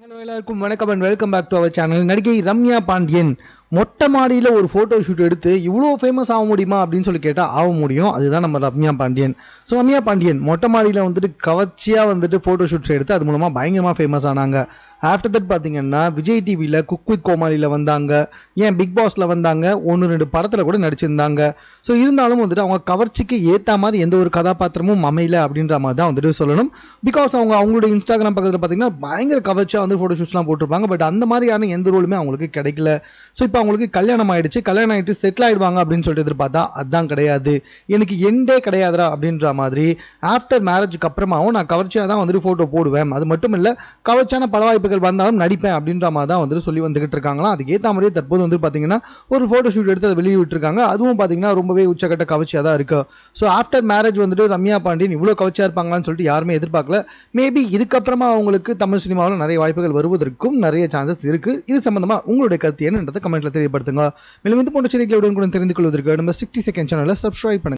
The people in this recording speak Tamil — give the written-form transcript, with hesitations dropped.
ஹலோ எல்லாருக்கும் வணக்கம் and welcome back to our channel. நடிகை ரம்யா பாண்டியன் மொட்டை மாடியில் ஒரு ஃபோட்டோ ஷூட் எடுத்து இவ்வளோ ஃபேமஸ் ஆக முடியுமா அப்படின்னு சொல்லி கேட்டால் ஆக முடியும். அதுதான் நம்ம ரம்யா பாண்டியன். ஸோ ரம்யா பாண்டியன் மொட்டை மாடியில் வந்துட்டு கவர்ச்சியாக வந்துட்டு ஃபோட்டோ ஷூட்ஸ் எடுத்து அது மூலமாக பயங்கரமாக ஃபேமஸ் ஆனாங்க. ஆஃப்டர் தட் பார்த்தீங்கன்னா விஜய் டிவியில் குக் வித் கோமாளியில் வந்தாங்க, ஏன் பிக் பாஸில் வந்தாங்க, 1-2 படத்தில் கூட நடிச்சிருந்தாங்க. ஸோ இருந்தாலும் வந்துட்டு அவங்க கவர்ச்சிக்கு ஏற்ற மாதிரி எந்த ஒரு கதாபாத்திரமும் அமையல அப்படின்ற மாதிரி தான் வந்துட்டு சொல்லணும். பிகாஸ் அவங்களுடைய இன்ஸ்டாகிராம் பக்கத்தில் பார்த்தீங்கன்னா பயங்கர கவர்ச்சியாக வந்து ஃபோட்டோ ஷூட்ஸ்லாம் போட்டிருப்பாங்க. பட் அந்த மாதிரியான எந்த ரோலுமே அவங்களுக்கு கிடைக்கல. ஸோ இப்போ அவங்களுக்கு கல்யாணம் ஆகிட்டு செட்டில் ஆகிடுவாங்க அப்படின்னு சொல்லிட்டு எதிர்பார்த்தா அதுதான் கிடையாது. எனக்கு எண்டே கிடையாதுரா அப்படின்ற மாதிரி ஆஃப்டர் மேரேஜுக்கு அப்புறமாவும் நான் கவர்ச்சியாக தான் வந்துட்டு ஃபோட்டோ போடுவேன், அது மட்டும் இல்லை கவர்ச்சியான பல வாய்ப்புகள் வந்தாலும் நடிப்பேன் அப்படின்ற மாதிரி தான் வந்துட்டு சொல்லி வந்துகிட்டு இருக்காங்களாம். அதுக்கு ஏற்ற மாதிரியே தற்போது வந்து பார்த்தீங்கன்னா ஒரு ஃபோட்டோ ஷூட் எடுத்து அதை வெளியே விட்டுருக்காங்க. அதுவும் பார்த்தீங்கன்னா ரொம்பவே உச்சக்கட்ட கவர்ச்சியாக தான் இருக்குது. ஸோ ஆஃப்டர் மேரேஜ் வந்துட்டு ரம்யா பாண்டியன் இவ்வளோ கவர்ச்சியாக இருப்பாங்களான்னு சொல்லிட்டு யாருமே எதிர்பார்க்கல. மேபி இதுக்கப்புறமா அவங்களுக்கு தமிழ் சினிமாவில் நிறைய வாய்ப்புகள் வருவதற்கும் நிறைய சான்சஸ் இருக்குது. இது சம்பந்தமாக உங்களுடைய கருத்து என்னன்றதை கமெண்ட்டில் தெரியப்படுத்துங்க. மேலும் இது போன்ற செய்திகளை உடனுக்குடன் தெரிந்து கொள்வதற்கு நம்ம 60 செகண்ட் சேனலை சப்ஸ்கிரைப் பண்ணுங்க.